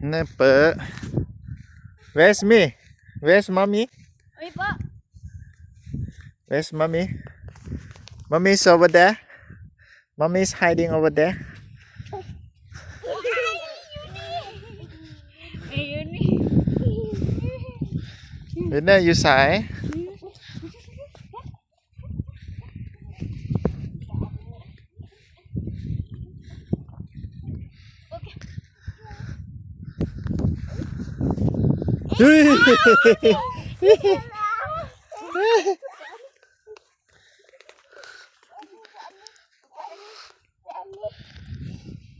Never. Where's me? Where's mommy? Oi, po. Where's mommy? Mommy's over there. Mommy's hiding over there. Ayun ni. Winner, you say?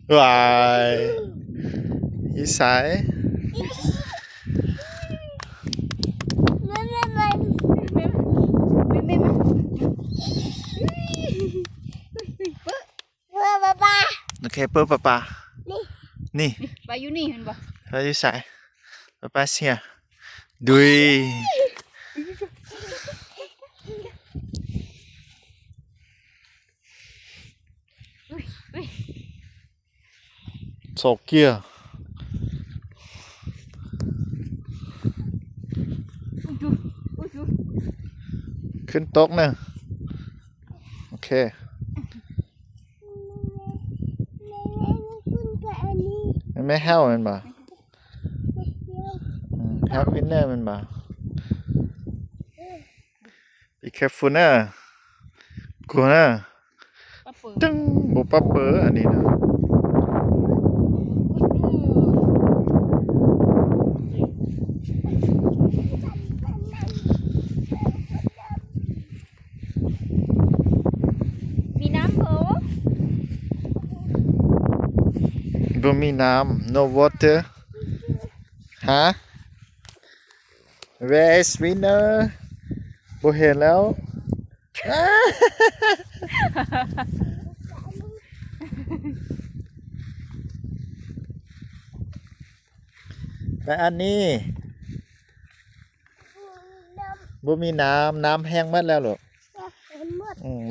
Why? You say? Okay, Papa. Ni. ไปอยู่นี่เห็นบ่ What you say? Papa's here. Dui. So kia. ขึ้นตกนะโอเคมันไม่แห้วมันบ่แห้ววินเนอร์มันบ่ Be careful นะกลัวนะตึ้งบ่ปั๊บเปออันนี้นะมีน้ำบ่ บ่มีน้ำ no water ฮะ Where is winner บ่เห็นแล้วไปอันนี้บ่มีน้ำน้ำแห้งหมดแล้วลูก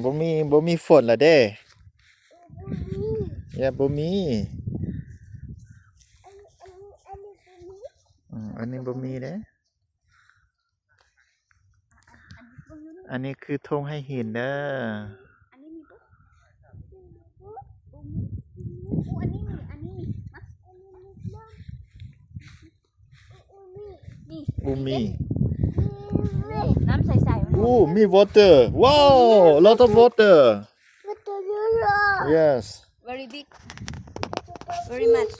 บ่มีฝนละเด้อย่าบ่มีอันนี้บ่มีเด้อันนี้คือธงให้เห็นเด้ออันนี้มีบ่อันนี้มีน้ำใสๆมันมี water wow lot of water yes very big very much